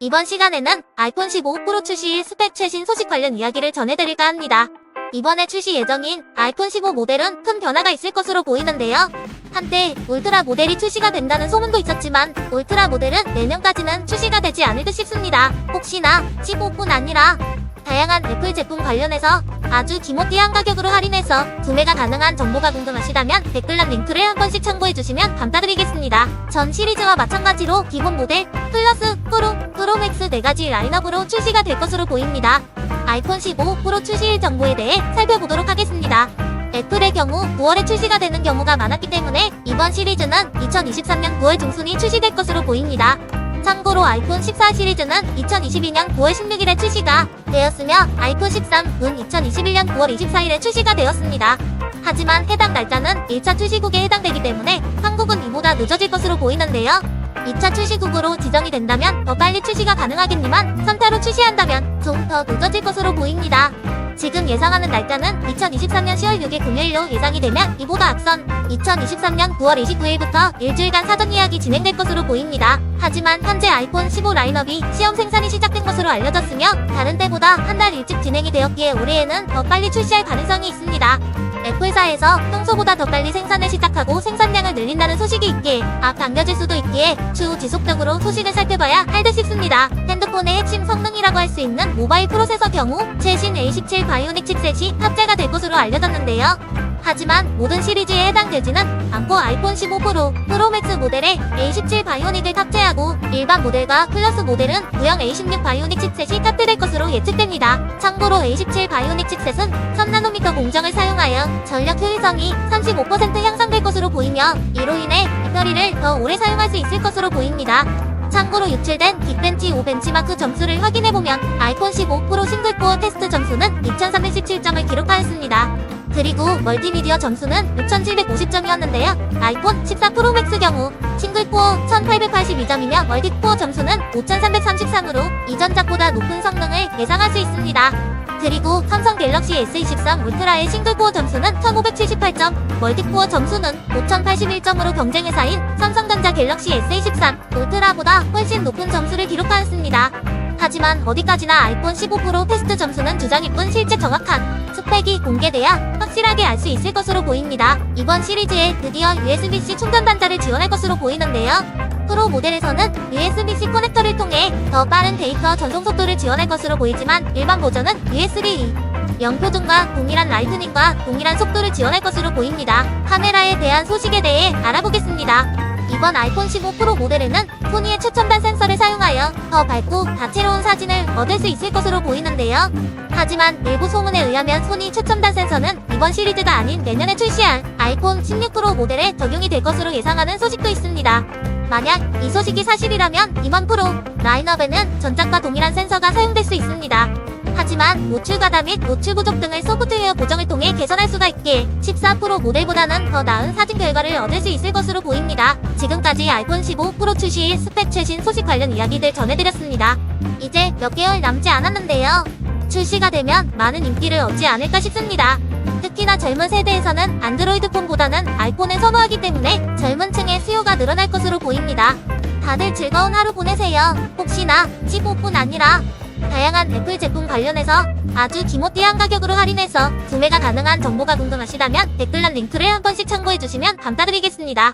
이번 시간에는 아이폰 15 프로 출시 스펙 최신 소식 관련 이야기를 전해드릴까 합니다. 이번에 출시 예정인 아이폰 15 모델은 큰 변화가 있을 것으로 보이는데요. 한때 울트라 모델이 출시가 된다는 소문도 있었지만 울트라 모델은 내년까지는 출시가 되지 않을 듯 싶습니다. 혹시나 15뿐 아니라 다양한 애플 제품 관련해서 아주 기모띠한 가격으로 할인해서 구매가 가능한 정보가 궁금하시다면 댓글란 링크를 한 번씩 참고해주시면 감사드리겠습니다. 전 시리즈와 마찬가지로 기본 모델, 플러스, 프로 맥스 4가지 라인업으로 출시가 될 것으로 보입니다. 아이폰 15 프로 출시일 정보에 대해 살펴보도록 하겠습니다. 애플의 경우 9월에 출시가 되는 경우가 많았기 때문에 이번 시리즈는 2023년 9월 중순이 출시될 것으로 보입니다. 참고로 아이폰 14 시리즈는 2022년 9월 16일에 출시가 되었으며 아이폰 13은 2021년 9월 24일에 출시가 되었습니다. 하지만 해당 날짜는 1차 출시국에 해당되기 때문에 한국은 이보다 늦어질 것으로 보이는데요. 2차 출시국으로 지정이 된다면 더 빨리 출시가 가능하겠지만 3차로 출시한다면 좀 더 늦어질 것으로 보입니다. 지금 예상하는 날짜는 2023년 10월 6일 금요일로 예상이 되면 이보다 앞선 2023년 9월 29일부터 일주일간 사전 예약이 진행될 것으로 보입니다. 하지만 현재 아이폰 15 라인업이 시험 생산이 시작된 것으로 알려졌으며 다른 때보다 한 달 일찍 진행이 되었기에 올해에는 더 빨리 출시할 가능성이 있습니다. 애플사에서 평소보다 더 빨리 생산을 시작하고 생산량을 늘린다는 소식이 있기에 앞당겨질 수도 있기에 추후 지속적으로 소식을 살펴봐야 할 듯 싶습니다. 핸드폰의 핵심 성능이라고 할 수 있는 모바일 프로세서 경우 최신 A17 바이오닉 칩셋이 탑재가 될 것으로 알려졌는데요. 하지만 모든 시리즈에 해당되지는 않고 아이폰 15 프로 맥스 모델에 A17 바이오닉을 탑재하고 일반 모델과 플러스 모델은 구형 A16 바이오닉 칩셋이 탑재될 것으로 예측됩니다. 참고로 A17 바이오닉 칩셋은 3나노미터 공정을 사용하여 전력 효율성이 35% 향상될 것으로 보이며 이로 인해 배터리를 더 오래 사용할 수 있을 것으로 보입니다. 참고로 유출된 긱벤치 5 벤치마크 점수를 확인해보면 아이폰 15 프로 싱글코어 테스트 점수는 2317점을 기록하였습니다. 그리고 멀티미디어 점수는 6750점이었는데요. 아이폰 14 프로 맥스 경우 싱글코어 1882점이며 멀티코어 점수는 5333으로 이전작보다 높은 성능을 예상할 수 있습니다. 그리고 삼성 갤럭시 S23 울트라의 싱글코어 점수는 1578점, 멀티코어 점수는 5081점으로 경쟁회사인 삼성전자 갤럭시 S23 울트라보다 훨씬 높은 점수를 기록하였습니다. 하지만 어디까지나 아이폰 15 프로 테스트 점수는 주장일 뿐 실제 정확한 스펙이 공개돼야 확실하게 알 수 있을 것으로 보입니다. 이번 시리즈에 드디어 USB-C 충전 단자를 지원할 것으로 보이는데요. 프로 모델에서는 USB-C 커넥터를 통해 더 빠른 데이터 전송 속도를 지원할 것으로 보이지만 일반 버전은 USB 2 영표준과 동일한 라이트닝과 동일한 속도를 지원할 것으로 보입니다. 카메라에 대한 소식에 대해 알아보겠습니다. 이번 아이폰 15 프로 모델에는 소니의 최첨단 센서를 사용하여 더 밝고 다채로운 사진을 얻을 수 있을 것으로 보이는데요. 하지만 일부 소문에 의하면 소니 최첨단 센서는 이번 시리즈가 아닌 내년에 출시할 아이폰 16 프로 모델에 적용이 될 것으로 예상하는 소식도 있습니다. 만약 이 소식이 사실이라면 이번 프로 라인업에는 전작과 동일한 센서가 사용될 수 있습니다. 하지만 노출 가다 및 노출 부족 등을 소프트웨어 보정을 통해 개선할 수가 있기에 14 프로 모델보다는 더 나은 사진 결과를 얻을 수 있을 것으로 보입니다. 지금까지 아이폰 15 프로 출시 스펙 최신 소식 관련 이야기들 전해드렸습니다. 이제 몇 개월 남지 않았는데요. 출시가 되면 많은 인기를 얻지 않을까 싶습니다. 특히나 젊은 세대에서는 안드로이드 폰보다는 아이폰을 선호하기 때문에 젊은 층의 수요가 늘어날 것으로 보입니다. 다들 즐거운 하루 보내세요. 혹시나 15뿐 아니라 다양한 애플 제품 관련해서 아주 기모띠한 가격으로 할인해서 구매가 가능한 정보가 궁금하시다면 댓글란 링크를 한 번씩 참고해주시면 감사드리겠습니다.